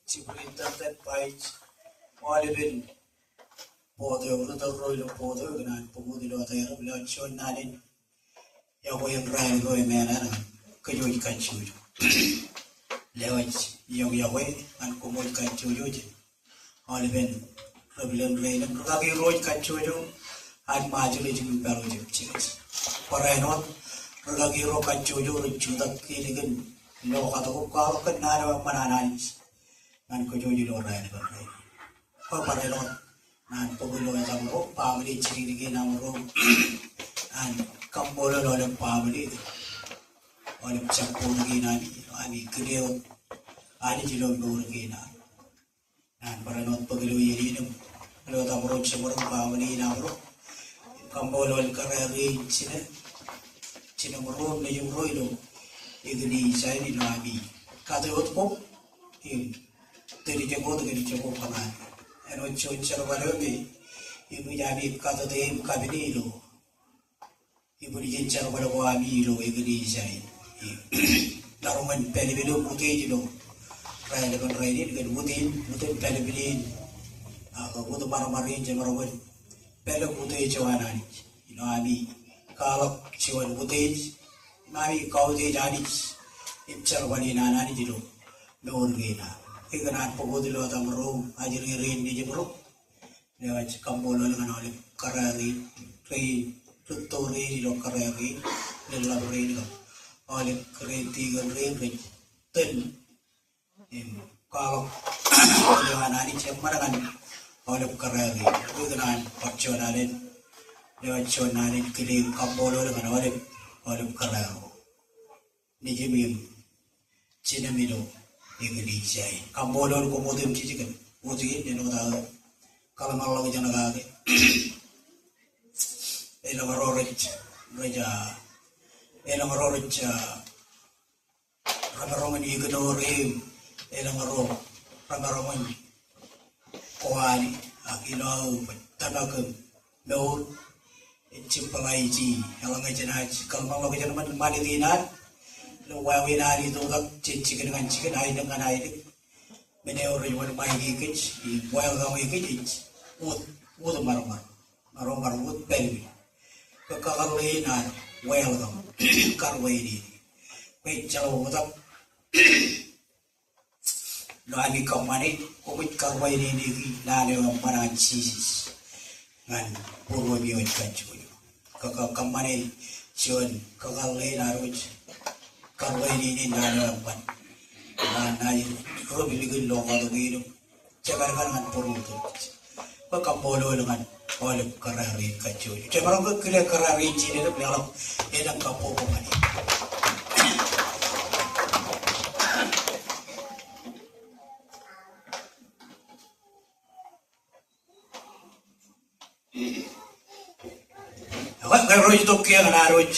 Civilita that bites, Oliver, Port of the Royal Porter, and I put the other blood show nothing. Yahweh and Ryan going man, could you catch you? Lewis, young Yahweh, and Kumul catch you. Oliver, Revelant Rain, and Ruggy Road catch you, and modulating biology of chilies. For I know, Ruggy Rock catch you, the killing. No other call could not have bananas. And could you know right? Oh, but I don't. And Pogolo as a book, family chilling in our room. And Cambola on a family. On a Chapulgina, and he created Anigilo Gorgina. And for an old Pogolo Yeridum, Lord of Rochemore family in our room. Cambola and Carreri, Chinamoro, Nayum Roilo. Igni shiny nabi kadot ko teri jago teri jago kaman eno chonchar waloge ibu jadi kadate kabini lo ibu jenchar walogo abi lo igni shiny daruman pelibilo putih lo raya dengan raya dengan mutin pelibilin mutu maramarin jemaroman pelu putih jawanan ino abi kalau jawan putih Mami kau je jadi imcar wani nana ni jilo Norgina ikan pokok dilo atau merum ajar ngirin di jebro lewat Kambola dengan oleh karari train tutori di lo karari lelah rain lo oleh kereti rain ten kalau lewat nani cemar kan oleh karari ikan perconan lewat conan kiri Kambola dengan oleh Kalao, Nijimim, Chinamino, English, Cambolo, Comodim Chicken, Woody, you know that Kalamalo Janagade, Elamarorich, Reja, Elamarorich, Ramaroman Igadore, Elamaro, Ramaroman, Koali, Akino, Tanakam, no. Cimpalaiji, Alangajanaj, Kalmalajan Madinat, Lawawina, chicken and chicken, I don't know. Many one my giggage, wild away giggage, wood maroma, maroma wood baby. Kakalina, welcome, Carway, wait, Jello, what up? No, I become money, with Carway, Nano, Paran cheeses, and poor you in country. Kakamani, Chun, Kakalay Naruch, Kalway in Nanapan, and I probably good long on the video, Chakaran and Poruto, Pakapolo and all of Karari Kachu, Chakaranga Karari, Chile, in a couple of money. Roy to kill an arroch,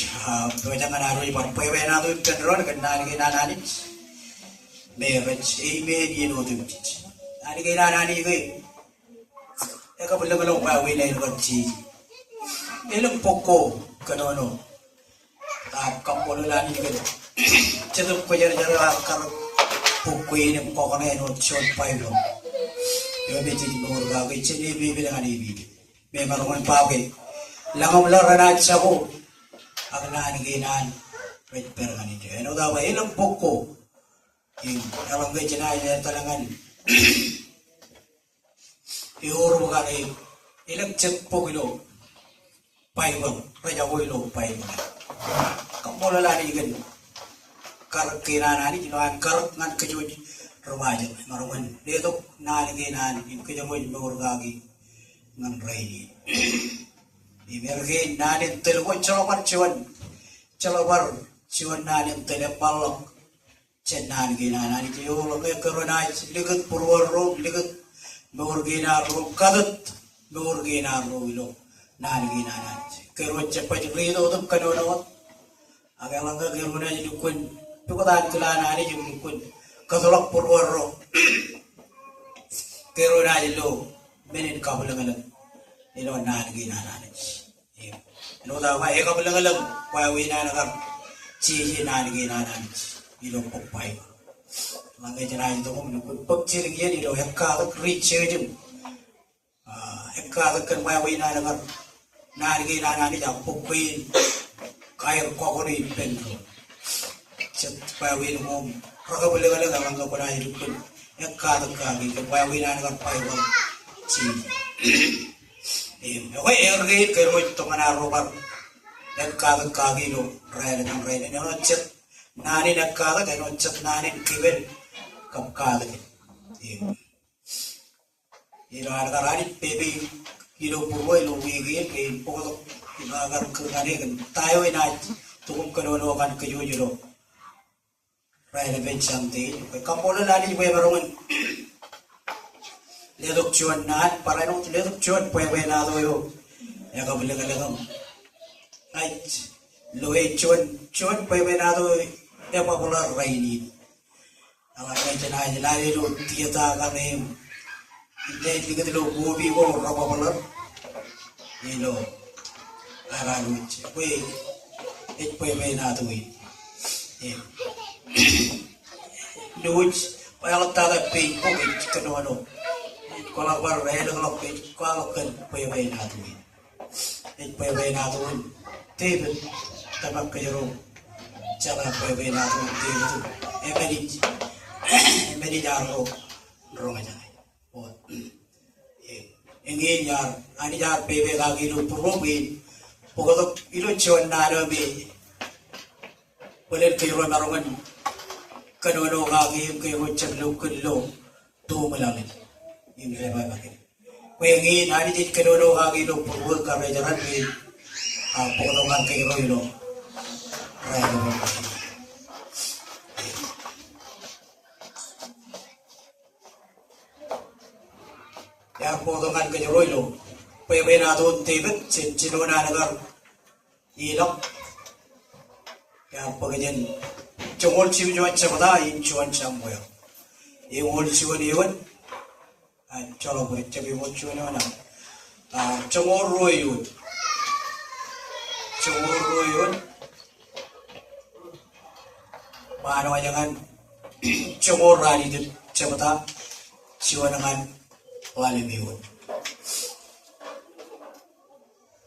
Tojan Arroy, but Pavana can run and Nanigananics. Marriage, a made you know to teach. Naniganani way. A couple of long way we got cheese. Elum Poco, Canono. Campolani, Cheddar Pajara, Poquin and Pocone, or short pylon. You're making more which any baby and any. Member one pape. Langam laranat sabo ang naniginan wait permanente ano daw ba ilang poko yung alam ko na talangan iuro ka ni ilang check po kilo paibang raja ko ilo paibang kamu lalani gan karak kinanani kinuan karak ngan kejuj remaja maruman dito naniginan yung kejuj mengurgagi ngan raini Imergi nanin telko calobar ciwan nanin telepalok cenan gina nani tiulo ke koronai ligut purwaro ligut murgina ro kadut murgina ro ilo nani gina nani kero cepat rido tum kanono agang langga geruna jukun tukotan kelana ni jukun kadolok purwaro kero nani lo menin kabulangan ilo nani gina nani no da wa e kabulangalam wa wi na nakam chi hi na ni na ilo pokpai Langgai jenai itu menukut pekcir dia di doa ekka tu rice je. Ekka tu kan maya wina dengan nari nani jam pukuin kair kokori pen tu. Cet maya wina mom raka boleh kalau orang kau pernah hidup pun ekka tu kami kan maya wina dengan pai bang ci. Kau ergi keroi tu mana robar ekka tu kami lo raya dengan raya ni orang cet nani ekka tu kan orang cet nani kibel kapkal ilo agar baby ilo purwo ilo wigi ke pokok agar kerane kan tayo ina tukum kanono kan kejujuro raya bencam ti kampola lani gue barongan ledok cuan nat para no ledok cuan pue na do yo ya ka bele kala kam ai loe cuan pue na do ya pa bola raini ala kai jenai jenai lo tiata kane inde tiga lo gobi ko rapa bola ilo ara luch we ek pue na do i luch pa ala ta da pe ko kano no kalau baru rela kalau pe kalau kan pue na do i ek pue na do tebe tabak kajero cara pue na do tebe tu meri jaro ronga janai oh engin jar ani jar pebe lagi lu probi pokok ilo cuan nado be boleh kiro marongan kanono lagi ke wacam lu kello tu melalui ini reba lagi engin ani dit kanono lagi lu probi karena jaran be pokok ngan kiro ilo reba ya potongan ke joroilo pebe na don tebet cino na nagar ilok ya pagajen jongol ciu juan cabada in juan camboyo ingol ciu niwan colo ber cabi mo ciu niwan jongol royun mano jangan jongol rani de cabada ciu nangan wali miun.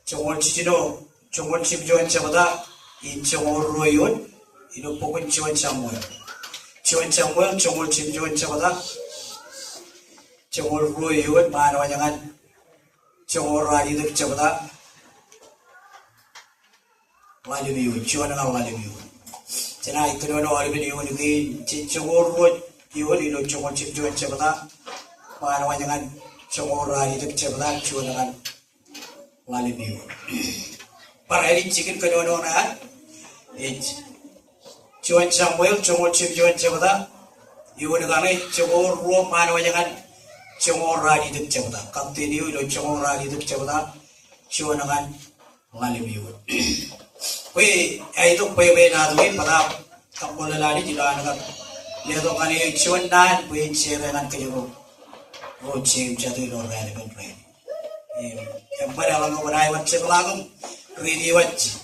Jongol cicino, jongol cip juan cabada, in jongol royun, ino pokon juan camoy, jongol cip juan cabada, jongol royun, mana jangan jongol radi dek cabada, wali miun, juan ngal wali miun. Cina itu dono wali miun ini, jongol royun, ino jongol cip juan cabada. Mana jangan cemora itu cepat cuan dengan wali biu. Para hari cikin kedono na, cuan Samuel cemor cip cuan cepat. Ibu negara cemor ruang mana jangan cemora itu cepat. Continue itu cemora itu cepat. Cuan dengan wali biu. Wei, itu pebe na tuh pada kampung lelaki juga dengan lihat orang ini cuan dan wei cewek dengan kejodoh. Rochim jatuh lor raya kan raya. Pada orang orang raya macam lagum, ridi wajib.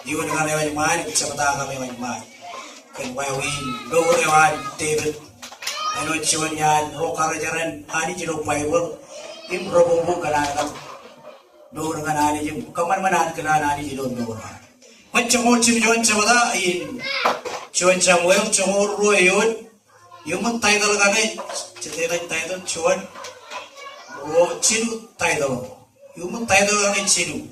Ibu dengan raya mana, cepat kami mana. Kan bayawin, dua raya David. Anu cuan yan, rokar jaran, ani jilo Bible. Im robong kanan. Dua dengan ani jim, kamar mana kanan ani jilo dua. Macam cuan cepat in. Cuan Samuel, cuan royun. Yung title kami, cerita title cuan, cinu title. Yung title kami cinu.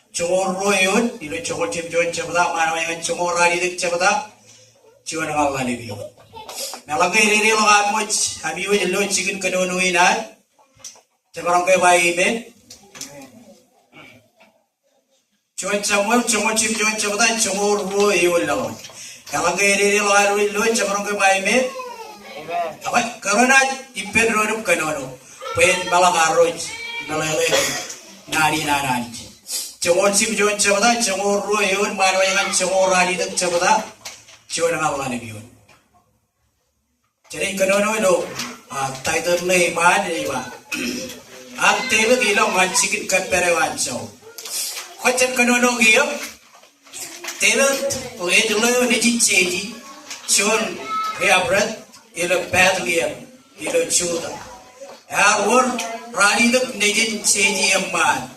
Cuman royun, ini cuman cip cuan cepeda, mana yang cuman radi dek cepeda, cuan ngal lagi biu. Nalangkai ini lo kamu, habiu jelo cikin kedonuin ay, cemerlang ke bayi men. Cuan Samuel, cuman cip cuan cepeda, cuman royun lo. Nalangkai ini lo haru cemerlang ke bayi men. Apa? Karena ipen rodo kanono, pen balagaroy, nalele, nari. Cemor sip juan cepeda, cemor royun, mana yang cemor radi dek cepeda, juan ngawal ni biun. Jadi kanono itu, title ni mana ni ba? Ante begitu mancikin keperewan jauh. Kacang kanono giam, tebet, oleh dulu ni cici, juan reabrat. ilo Bethlehem, ilo Judah. Awor rani duk nejin ceji emman.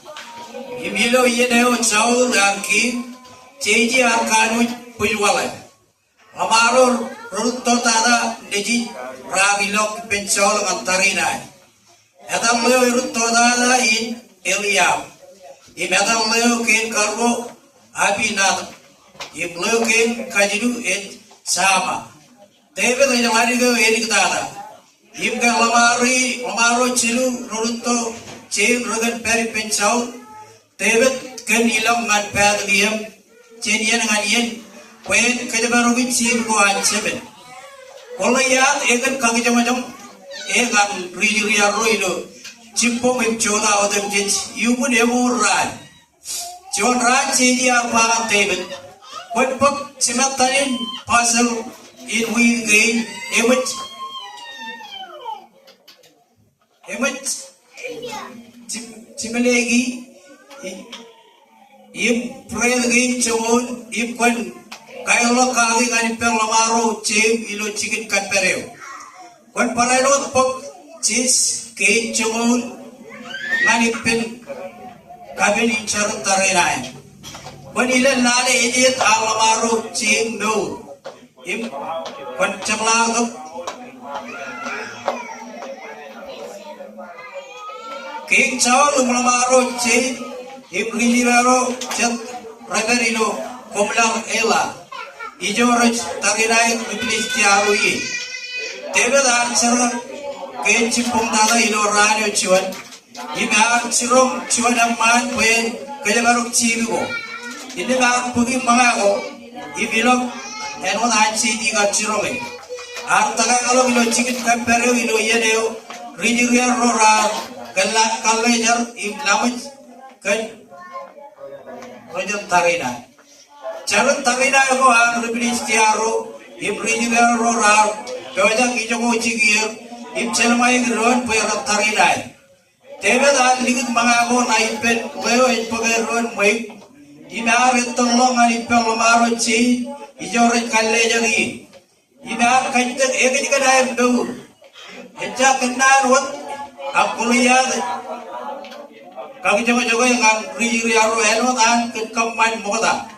Imilo yeneo Saul arki ceji arkanu pujwala. Amaro rutto tada neji rabilok pencol antarinai. Adam leo rutto tada in Eliab. Adam leo ken karbo Abinadab. Leo ken kajidu et sama. David ina marigo erik tada. Imga lamaro chilu rutto chen rogan peri pencol. David ken ilang ngan Bethlehem chen yen ngan yen. When Kadabarovic came to Anseven. Kolayat Egan Kagijamajam, Egan Rijuria Roilo, Chimpo with Joda of them jets, you would ever ride. John Rad Chedia Pagan David. What book Simatarin puzzle in we gain Emmet Timalegi, Im pray again Chon, Im when Kailo kali ngani per lamaro cem ilo chicken katpereo. Kwan palailo pok cheese ke chumul ngani pen kabin inchar tarenai. Kwan ila lale ejet al lamaro cem no. Im kwan chamlago. King chawal lamaro cem im riliro chat reverilo komlang ela. Ijoraj tagirai iblis tiarui. David answer ke chipung dada ilo ranyo chuan. Imar chirong chuan amman pen kelabaruk chibigo. Ini mar pugi mangago ibilog enon ansi diga chirong. Artaga kalau ilo chikit kampero ilo yeneo rijuria rora kalajar iblamaj kan rojam tarina. Jalan tarina ko ang riblis tiaro, ibrijuga rorar, kaya kijongo chigir, imchelmay giron pero tarina. Tebe dal ligit mga ko na ipet, kaya ipagairon may, inarit tolong ang ipel lamaro chi, ijorit kalejari. Inar kajit ekit ka na do. Etja kenan wat akuliyad. Kami jago-jago yang rijuga eno an ketkaman moda.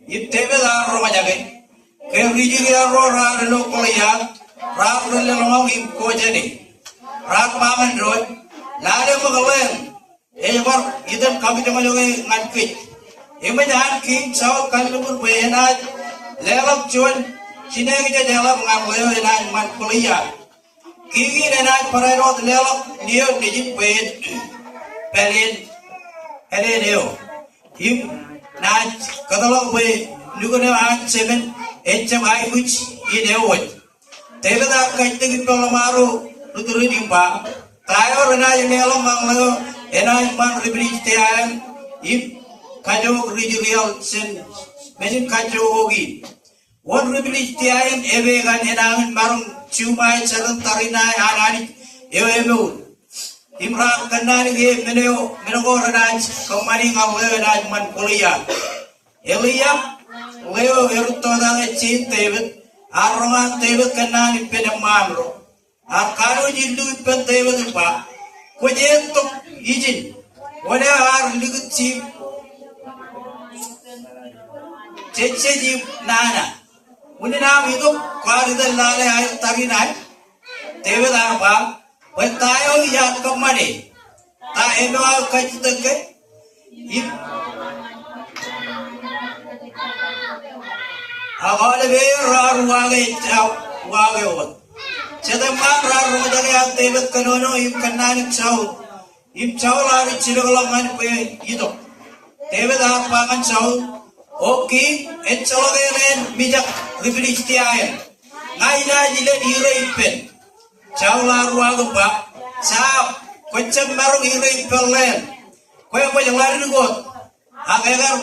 Itebe da ro majage ke rijiria ro ra lo kolya ra ro le lo im ko jeni ra ma man ro la le mo galen e bar idan kam jama joge ngan ki e ma jan ki chao kal lu be na le lak chon chine ge jala ngam le na man kolya ki gi ne na pare ro le lak niyo ni be pelin ele neo im na kadalo we lugone an seven HMI which in a way. David Akatigi Palomaro, Luturi Dimpa, Tayo and I Nelo Manglo, and I man ribridge the iron, if Kajo Rijual send Mesin Kajo Ogi. One ribridge the iron, Evegan and Aman Marum, Chumai, Saran Tarina, Anani, Evo. Imran Kanani gave Meneo, Menogo Ranch, commanding our Leonard Mancolia. Eliab, Leo Erutoda, Chin David, Aroman David Kanani Penamamro, Akaro Jindu Pen David Pa, Quajeto Ijin, whatever are little cheap Chechi Nana. When now we look, Quadri Lale Taginai, David Arba. When tayo yan kamari, tayo mga kajitagay, ako labi raruwagay wagay. Sedemang raruwagay ang David kanono im kananin Saul, im Saul ari sinulangan pa ito. David apangan Saul, okay, et salagay mijak rifilistiayan, ngayon nila iraipin. Chawla ruang ba sa kwecem marung ire perlen kwe yang lari got agar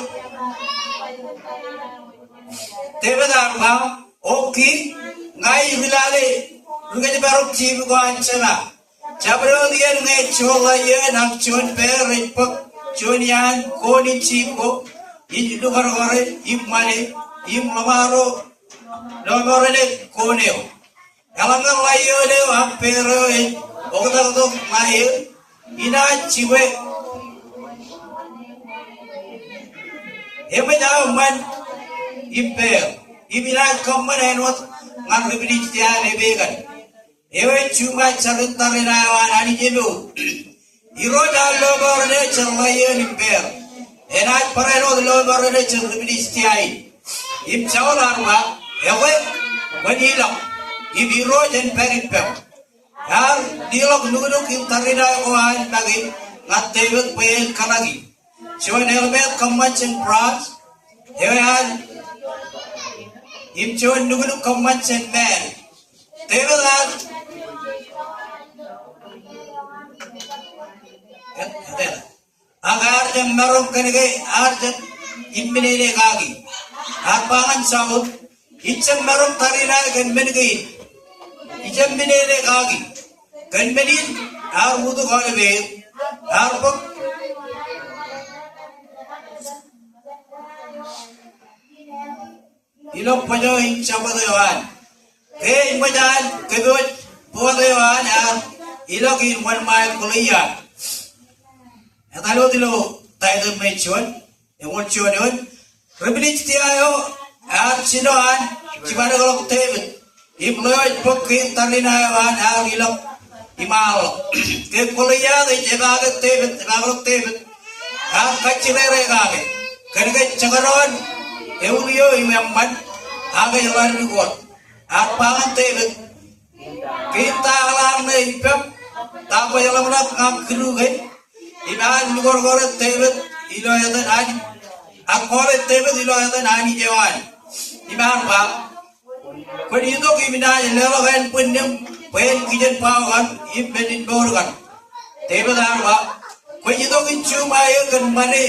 tebedar ba oki ngai hilale rugai barung cib ko ancana jabro dia ngai chola ye nak chon per ipak chonian koni cib ko ini luar gore im mane im lamaro ne koneo Kalangan layu le hampero ogotok layu ina ciwe ebe jauh man imper ibina kamman enwat ngan ribidi tian ebegan ebe cuma cerita renawan ani jebu iro jalo borne cerlayu imper enat pareno lo borne ceribidi tiai im jaular ma ebe wanilam ibiro jen peripem Al dilog nuguduk im tarina koan lagi ngatebet pel kalagi. Cuman helmet kemancing pras. Hewan im cuman nuguduk kemancing men. Tebelan. Agar jam marum kenege arjat imbene kagi. Apangan saud icem marum tarina kan menege. Icem menege kagi. Kanmenin ar wudu kone be ar pok ilok pajo hincha padawan ke imajan kebot padawan ar ilok in wan mai kuliah atalo dilo taido mechon emon chon reblich tiayo ar chinoan chibana golok tebet ibloy pok kin talinawan ar ilok imal ke kuliah de jaga tebet ah kacilere gage kerja cakaron eurio imamman aga jalan duot apangan tebet kita alam ne ipep tapa jalan nak ngakru ge iman gor tebet ilo yadan ani akore tebet ilo yadan ani jawan iman ba kodi itu kimina lelo kan punyam pen kijen pawan ibenin borgan tebet arwa kodi itu cuma ya kan mane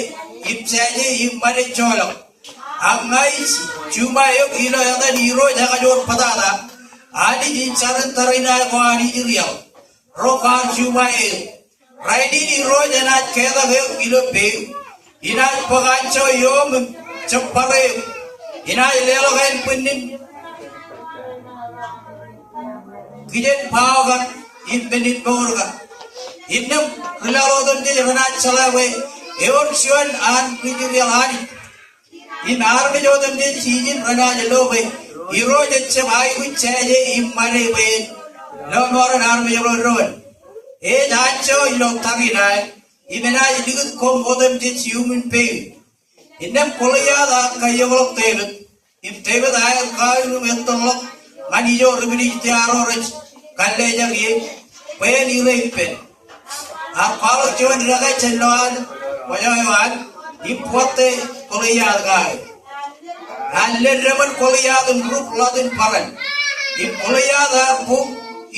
ipsaje imane colok Amais cuma yuk ilo yang tadi iro jaga jor patata adi jincaran tarina ko adi iriau rokan cuma yuk raidi di iro janat keda yuk ilo pe inat paganco yom cepare inat lelo kain penin kijen pawagan impenin borga inam lelo donde janat calawe eor siwan an pijirial ani in arme jodam de chijin rana jalo be iro jච්ච vai kuchaje immane be no mor arme jalo ron e dacho ilo tagina imena idigut kom odam de human be innam kolaya da kayogolok tebet im tebet ay kainu mentolok mani jo rubini tiaro rech kalle jagi be ni reipe a palo jon raga chelwan wajawan ipote kolaya gai alle reman kolaya dum grup ladin paran ip kolaya da bu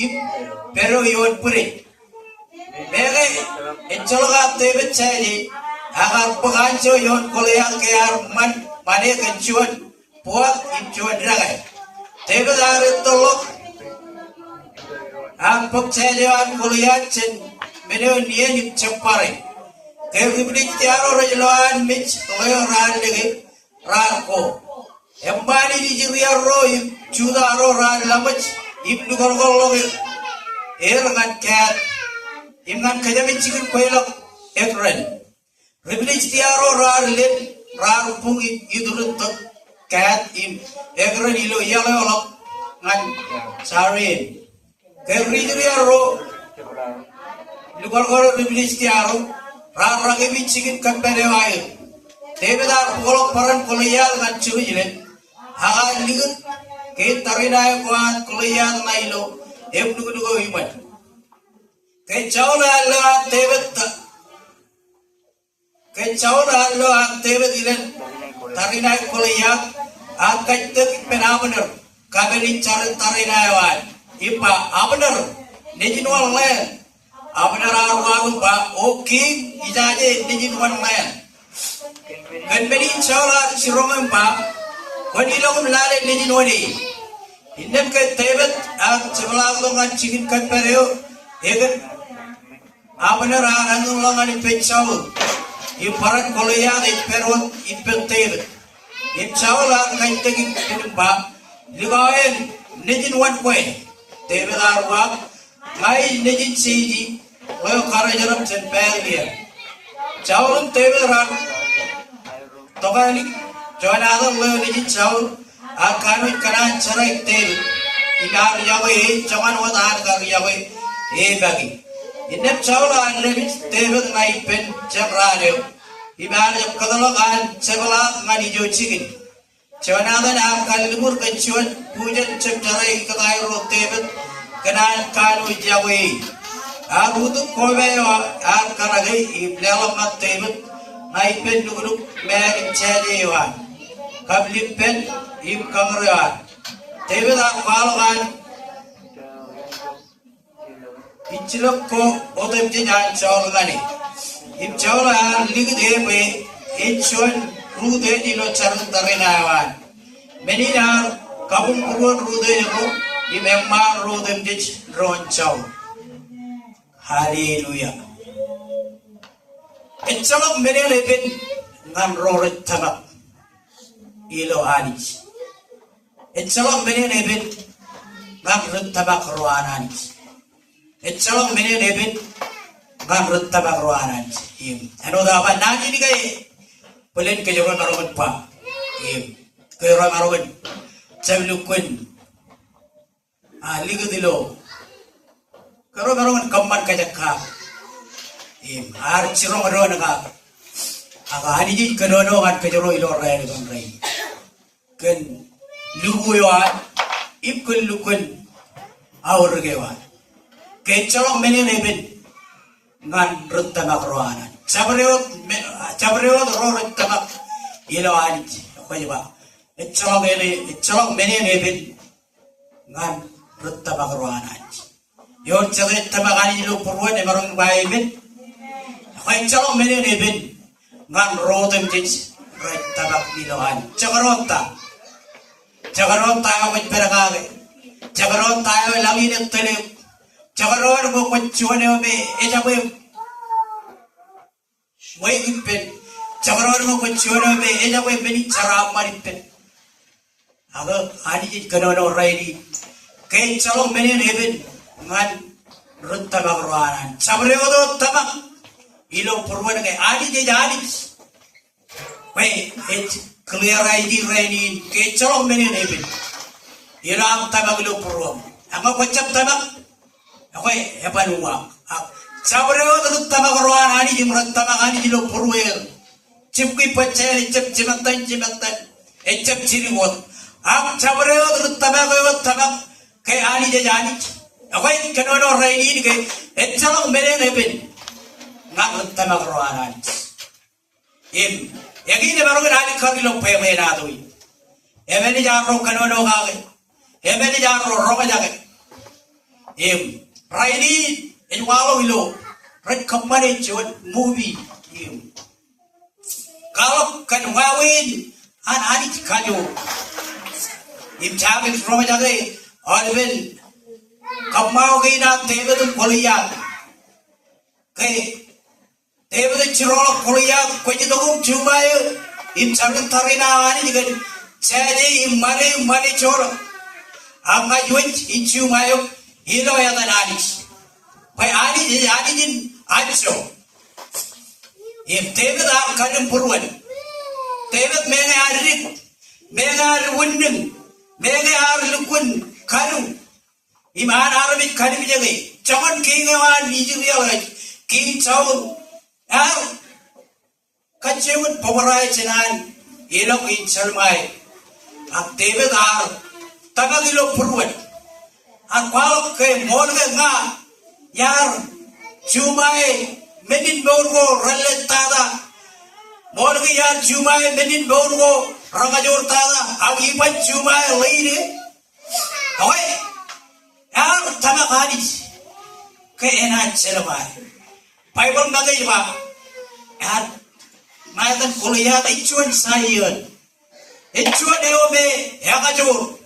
ip pero yon pure bege echolga tebe chai agar pagancho yon kolaya ke ar man mane kenchuan puat ip chuan ragai tebe dar tolok ang pok chai yon kolaya chen mene nie ip chapare Everybody tiaro rajulan mich toyo ran lagi rako. Embani di jiria roy juda ro ran lamach ibnu gorgol logi ngan cat imngan kaja michikin koilok ekren. Everybody tiaro ran len ran pung idurut cat im ekren ilo yalo olok ngan sarin. Everybody jiria ro lugor everybody tiaro Rage bichikin kampere wae. Tebedar polok paran koliyal kan chujile. Haga ligut ke tarina kuat koliyal nailo. Ebnu dugo iman. Ke chaula lo tebet ilen tarina koliyal akat tek penabener. Kabelin caran tarina wae. Ipa abener. Nejinwal len. Abnar arwagun ba oke ijaje dijin wan mayan kan beri insyaallah siromen ba wani lagum lale dijin wani indem ke tebet ag sebelah longan cikin kan pereo egan abnar aranung longan ipechau iparan kolya iperot ipetebet insyaallah kan tegin ba ligawen dijin wan kwe David Arwak, my Nijin Siji, Loyo Karajaram and Palia. Chow David Ram Togani, join other Loyo Nijin Chow, Akanu Karan Charai Tail, Inar Yahweh, Chaman was Argar Yahweh, Ebagi. In the Chawla and Revit, David Knight Pen Chabrado, Iban of Kadalogan, Chavala, Manijo Chicken. Chanadan am Kalimur Kachuan, Pujan Chaptarai Kadairo David, Kanan Kanu Jawi. Arudu Kove or Arkanagi, Ibnelamat David, Naipen Lulu, Man in Chadiwan. Kabli Pen, Im Kamara. David Akalagan, Ichiloko, Odemtin and Cholgani. If Chola Ligade, Inchuan. Rude dilo charun tarinawan. Menina kabun kuruan rude ko imemma rudem dich ronchau. Hallelujah. Etchalok menene ben ngam roret tabak ilo anis. Etchalok menene ben ngam rut tabak roan anis. Etchalok menene ben ngam rut tabak roan anis. Ano da ba nani ni kay Pulen ke jorong marogan pa, ke jorong marogan, cemlukun, ligu dilo, ke jorong marogan kampan kajakka, cirong marogan ka, aga anijin kenono kan ke jorong ilo rai ni bangrai, ken lugu yuan, kun lukun, awur gewan, ke corong meneneben, ngan rutta makroanan. Cabrewot roret tamak ilo anit ko ba itchalong meneneben ngan rutta makroanan yon chaget tamakani lo purwan e marong baibin ko itchalong meneneben ngan rotem tich ret tamak ilo anit chagarota ko peragage chagarota yo langin tele chagarot mo ko chuane be ejabe Wait, pen. Chavarama Kuchura, Edawe, many Charamari pen. Other Adi Kanono Riley. Kate Chalom Menen Eben, Man Rutabavaran. Chavareo Tama. Ilo Purwana, Adi de Adis. Wait, it's clear ID rainy. Kate Chalom Menen Eben. Iram Tamaglo Purum. Amakwachap Tama. Away, Epanua. Cabreo tamagruan ani jimrat tamagani jilo purwer cipki pecel cip cimatan cip ciriwot am cabreo tamageo tamag kay ani jajani awai kanono raini kay etchalong meneben ngak tamagruan ani yagi ne barogan ani kagilo peme na doi emeni jaro kanono kage emeni jaro roga jage raini in walo ilo red company chuan movie kalau kan wawin an ani kajo im chabe from jage alwen kamau ge na tebe tu koliya ke tebe tu chirolo koliya ko je dogum chumayo im chabe tarina ani digan chade im mane choro anga yuin in chumayo hilo ya dan ani Pai Adijin Adso. If David are Karim Purwan, David Mega Arik, Mega Wundin, Mega Lukun, Kanu, Iman Arabic Karim Jagi, Chaman King of Nigeria, King Chow, Kachewan Pomerai Chenan, Elok in Chalmai, and David are Tagagilo Purwan, and Qualke Morgan. Yar Chumai Menin Borgo Raletada Morgi Yar Chumai Menin Borgo Ramajor Tada Agipan Chumai Lady Away Yar Tamakadis Kainat Selamai Bible Magaiba Yar Nathan Kuliat Ichuan Sayon Ichuan Eobe Yakajur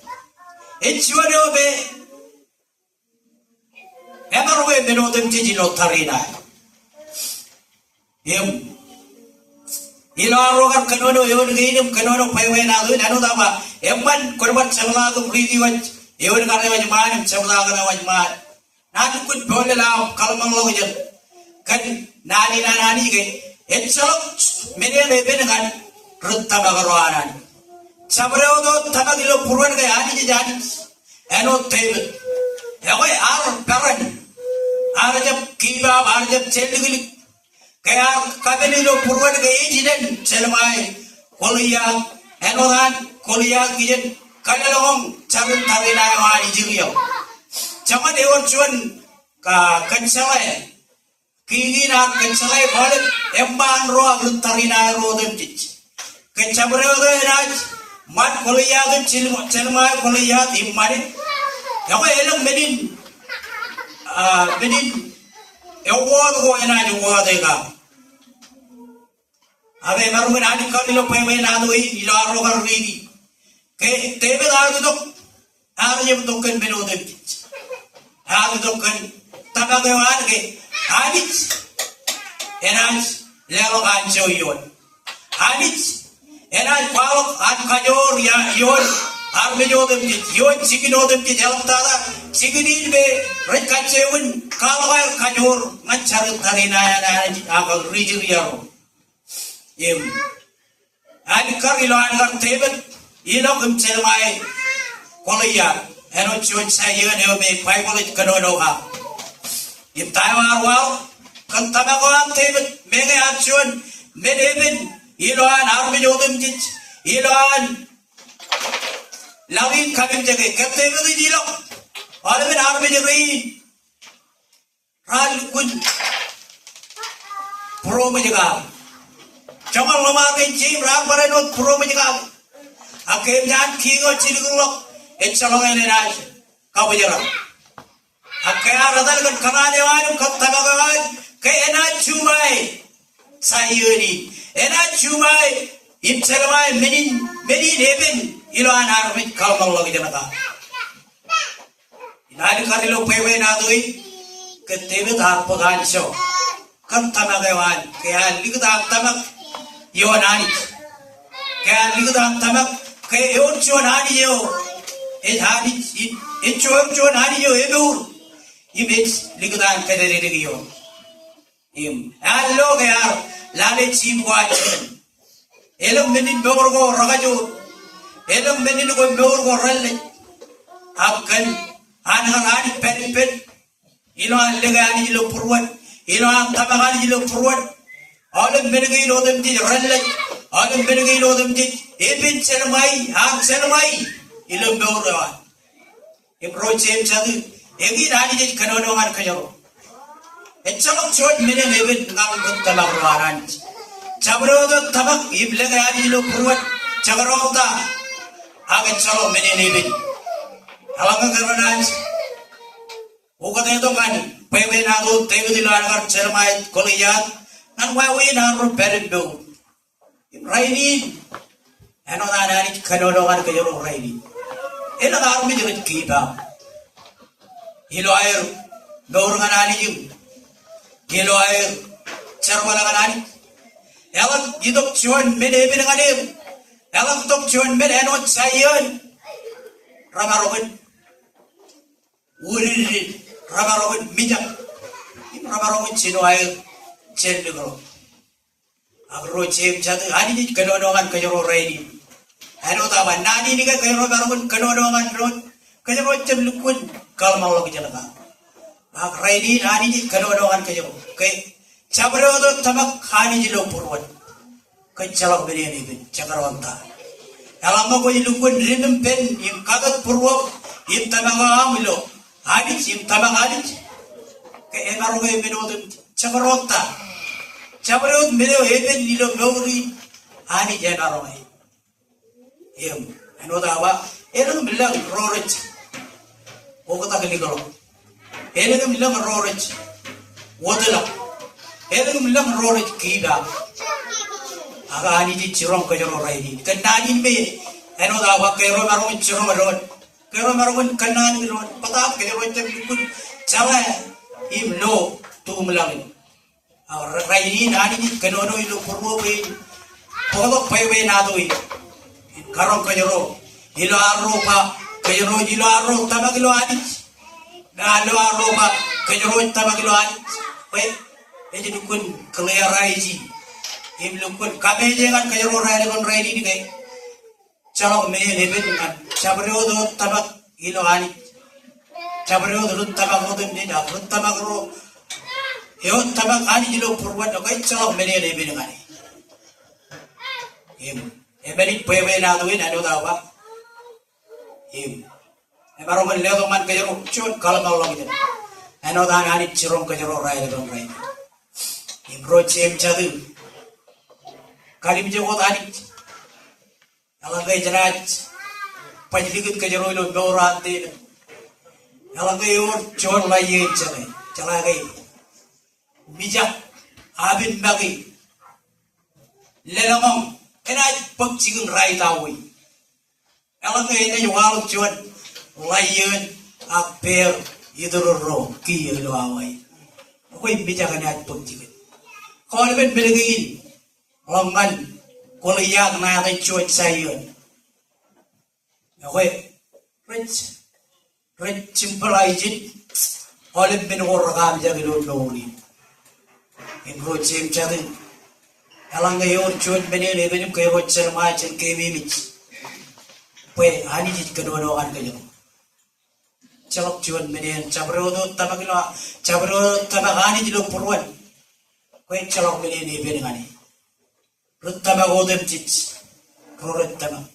Ichuan Eobe Emerwe menodem jijilo tarina. Ilarogan kanono yon ginim kanono paywe na do nano dama. Emman korban salagum ridiwat Iwan karena wajman, sebab karena wajman. Nanti kun boleh lah kalau mengelola je. Kan nani ke, etselok media leben kan rutta bagaruanan. Sabreo do tamak ilo puruan ke ani jadi. Eno table. Ewe peran. Jab kiba, jab cendili. Kaya kabel ilo puruan ke ijinen selmai. Kuliah, enohan kuliah kijen. Kalelong carun tarina wani jiriyo. Jangan dewan cuan kencelai. Kingina kencelai balik emban roa tarina rodem cich. Kencabreo do enaj mat kuliah ke celmai kuliah timari. Yawa elong medin ewad ko enaj ewad ega. Abe marumen ani kalilo pewe nadoi ilaro karwigi. Ke tebe daru dok aje dokken benodem cich. Aru dokken tabagawan ke habis enaj lelo kanjo yon. Habis enaj palok an kajor ya yon arme jodem cich yon siginodem cich elam tada siginin be red kanjewun kalawai kajor ngancar tarina ya akal rijir yaro. Yem ani karilo an tebe ilo kumcelmai kuliah eno cuan saya eno be pai kulit kenono ha im taiwan wal kan tabagoan tebet mege acuan medeben ilo an arme jodem jich ilo an lawin kabim jage ketebe di ilo alben arme jage ral kun pro me jaga jangan lemah kencing ram parenot pro me jaga akem jan kigo cilgulok etchalong enaj kabujara akaya radal kan kanane wanu kattagawan ke enaj chumai sayuri enaj chumai imchalmai menin eben ilo anar mit kalmang logi janaka inali karilo pewe nadoi ke tebe thap pagancho kattagawan ke ligda tamak yonani ke ligda tamak ke yon chuan hani yo hani chuan hani yo ebur image ligdan kadere yo im allo gaya lale chim watch elum menin borgo ragajo elum menin ko borgo ralle akkan anharani pen ilo allega ani lo purwan ilo am tabagani lo purwan alum menigi lo dem ti ralle alum menigi lo dem ti eben selmai ilum beurawan ibro chem chadu egi rani je kanono man kajaro etchalok chot mene eben ngam gutala raran chabro do tabak iblega ani lo purwat chabro da age chalo mene eben alanga karanan ugade do kan pewe na do tewe dilan kar selmai koliyat nan wa we na ro perendo raini eno danari kanono kan kajaro raini ena armi je kiba hilo air gaur ganani jum hilo air charwala ganani elak gidok chuan mede bin ganem elak tok chuan mede eno sayon ramarogen uri ramarogen mijak ramarogen chino air chendego agro chem jadu ani ni kanono kan kajaro raini eno ta banani ni ka kajaro barogen kanono kan ron kajaro chem lukun kalmang lo kejalaka ag raini ani ni kanono kan kajaro kai chabro do tamak khani ji lo purwan kai chalak beri ni bin chakarwanta elama ko ji lukun rinum pen im kagat purwo im tamaga amilo ani im tamaga ani kai emaro ge benodo chakarwanta chabro mero eben nilo logri ani jenaro mai em eno dawa eno bilang rorech ogata keligalo eno bilang rorech wodala eno bilang rorech kiba aga ani di chirong ko joro raini kanani be eno dawa kero maro chirong ron kero maro kanani ron pata kero tem kun chala im lo tu melang raini nani ni kenono ilo purwo be podo pewe na doi karong ko joro ilo aropa kajero jilo aro tabagilo adit na lo aro ba kajero tabagilo adit we eji dukun clear raiji im lukun kabe jangan kajero rai kon rai di kai chalo me lebe kan chabro do tabak ilo adit chabro do tabak mo dum ni da tabak ro yo tabak adit jilo purwan do kai chalo me lebe kan im ebeli pewe na do ina do da ba im baru melihat teman kejero cut kalau gitu eno dan ani cirong kejero rai don rai ibro cem cadu kali bijo tadi ala gai jerat pajlikit kejero lo dorat de ala gai or chor lai ye chale chala gai bijak abin bagi lelamong enai pagcigun rai tawi ala gai ne walu chon layan apel idurro kiyo lo away ako'y bijakan at pagtigit kalau ben bilagin longan kuliyak na akin chuot sa yun ako'y rich simple ayjit kalau ben horagam jaga lo lori ingro chem chadin alang ngayon chuot benele benim kayo rotser machin kemimich pwe ani jit kadonokan kayo celok cuan menen cabro do tabagani jilo purwan kue celok menen ni benengani rut tabago dem cit rut tabag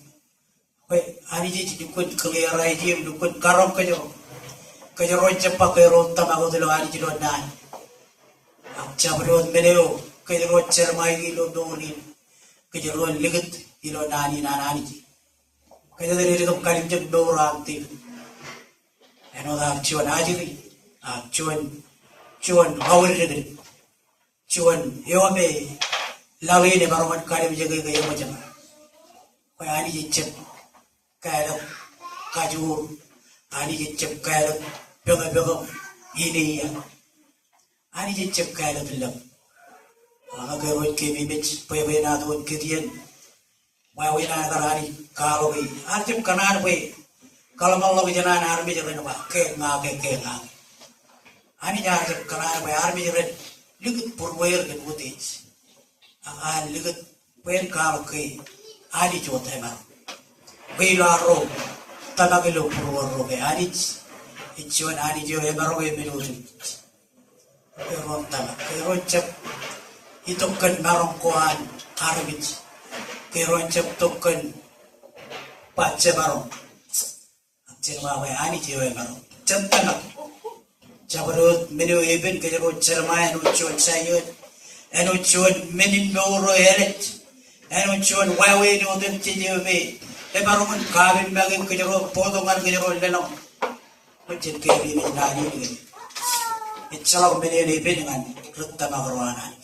kue ani jit dukun clear idea dukun karom kajo roi cepak kue rut tabago dilo ani jilo nan cabro meneo kajo roi cermai gilo donin kajo roi liget ilo nani kajo dari itu kalim jek doranti eno da cuan ajiri cuan awal de cuan yome lawi ne baroman kali jaga gaya macam kau ani jecep kaya kajur ani jecep kaya bega ini ya ani jecep kaya bilang laga gaya ke bibit pebe na don kedian wawe na karani kalau bi arjep kanan be kalau mau lebih jalan army jalan apa ke ngah ani jalan kanan be army jalan ligut purwair ke butis ligut pen kalau ke ani jota emang bilaro tanagilo purwar roge ani ichuan ani jo emang roge minutu eron tala eron cep itu kan marong koan army eron cep token pace marong cerma ani cewe karo centang jabarut menu eben ke jaro cerma enu chon sayut enu chon menin boro helet enu chon wawe no dem tijewe e barongon kabin bagi ke jaro podongan ke jaro lenong macet ke bi nani ni itsalau menu eben dengan rutta magroanan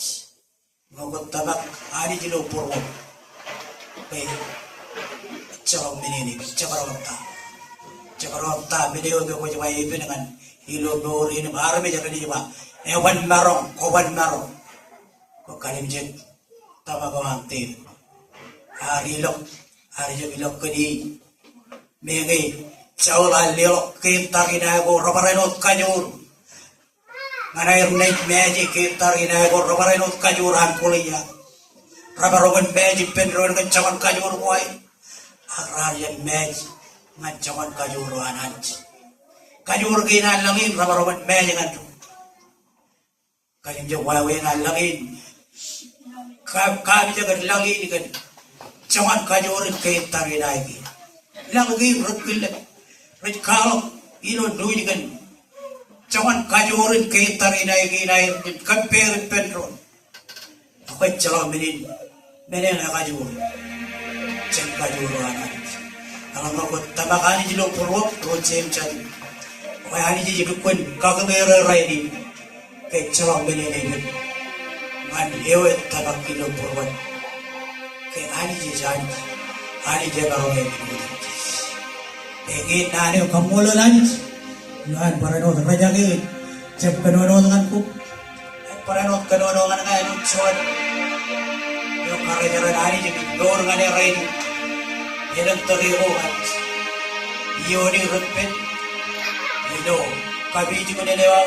ngogot tabak ani jilo purwo pe itsalau menu ni cabarota Jakarta video ko jwa ibe dengan ilo dor ini arme jaga di jwa ewan marong ko kalim jet tama ko ante hari jo bilok ko di mege chawla lelo ke tarina ko robarenot kanyur nganair naik meji ke tarina ko robarenot kanyur an kuliah rabarogan meji pendron kan cawan kanyur boy agrarian meji ngacawan kajur anaj kajur gina langin rabaroban me jangan tu kajim jawawe na langin kami jaga langin kan cawan kajur ke tarina lagi langin rukil rit kalau ino dui kan cawan kajur ke tarina lagi naik kamper pendron apa jalan menen kajur cek kajur anaj kalau mau tabakani jilo purwo rocem cari, wah ani jadi dukun kagak berai di, kecelok benene, man ewe tabak jilo purwo, ke ani jadi baru yang begini nane kamu lagi, luan paranot raja ke, cep kenono dengan ku, paranot kenono dengan kaya nucuan, yo karena jalan ani jadi dor ngane rai. Ilang terirohan, Yoni Rupin, Kabiji Manila,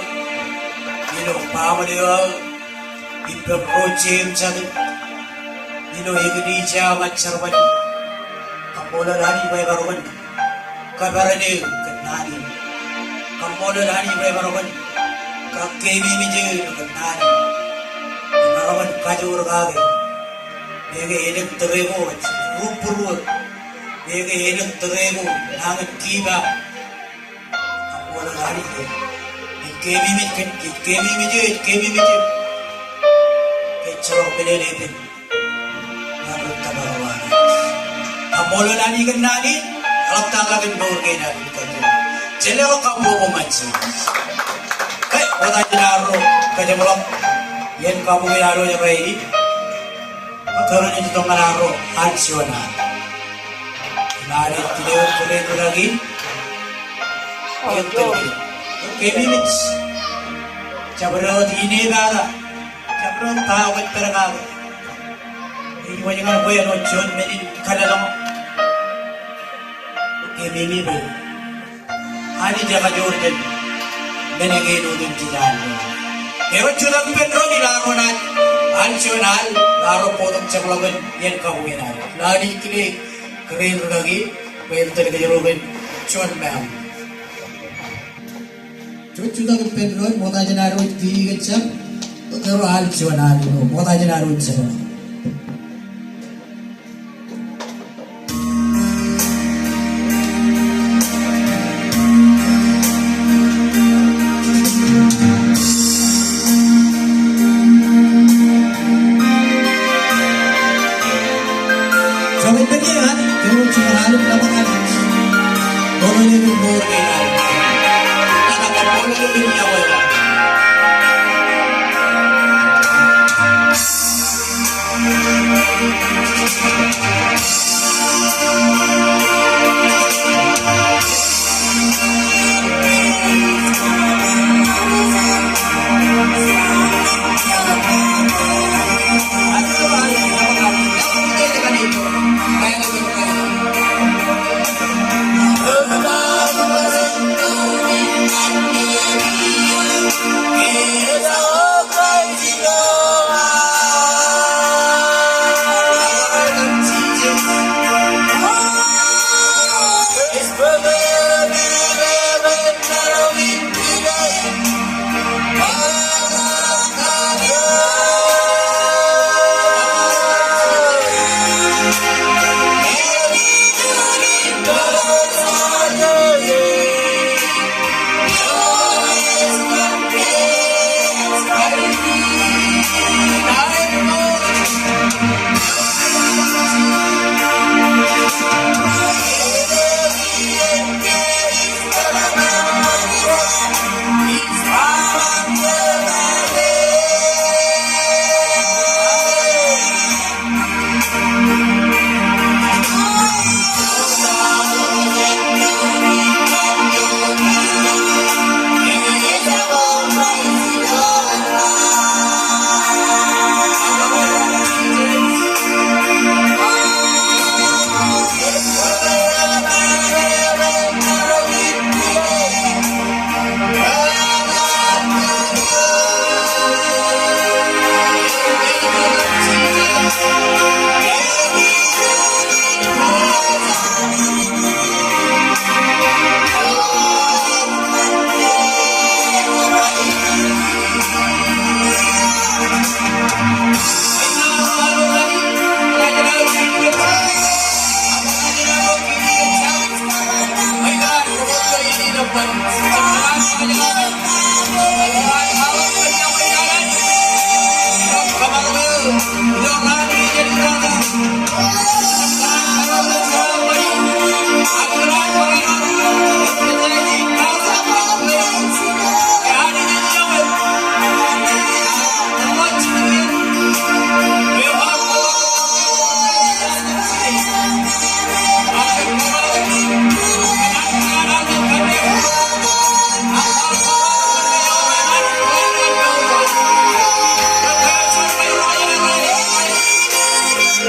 Pamadeo, Iproachim Chadi, Ignicha Macharvan, Kapola Rani by Baravan, Kabarani, Kanani, Kapola Rani by Baravan, Kakevi Miju, Kanani, Naravan Kajur Gavi, Nega Edith Terego, Rupuru, Nega Edith Terego, Naga Kiba, Kapola Rani, it came in, Ketchup Benedict. Apolo nani kan nani, alap taga kan dor ke nani kan. Cile o kamu ko macam. Kai, kota jenaro, kerja belum. Yen kamu jenaro ya bayi. Kalau ni kita ngararo, ansiona. Nari tidak boleh tu lagi. Kita kami mix. Cabrot ini ada. Cabrot tahu betul kan. Iwan yang aku yang nonton menin kalah Mimi be. Hani jaga Jordan. Menenge nudun tijan. Ewa chudang petro di laronat. Ansional laro potong caklogan yang kahuinan. Lari kini keren lagi. Pelter kejerogan cuan bang. Chudang petro mota jenaro tiga jam. Terus hal cuanal mota jenaro caklo.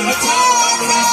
Let's go.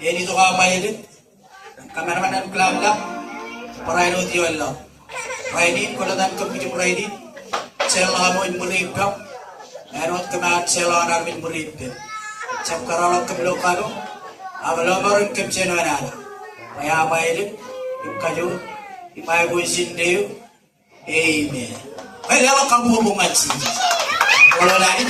Ini tuh apa ini? Kameraman dan kelabla, perai roti Allah. Perai ini kalau dan kepijak perai ini, celah mau meribam, erot kemat celah narmin meribam. Cap karalak kebelok kado, abalah orang kepceno nana. Paya apa ini? Imkajo, imai buisin deu, amen. Ayo kalau kamu mau ngaji, kalau lagi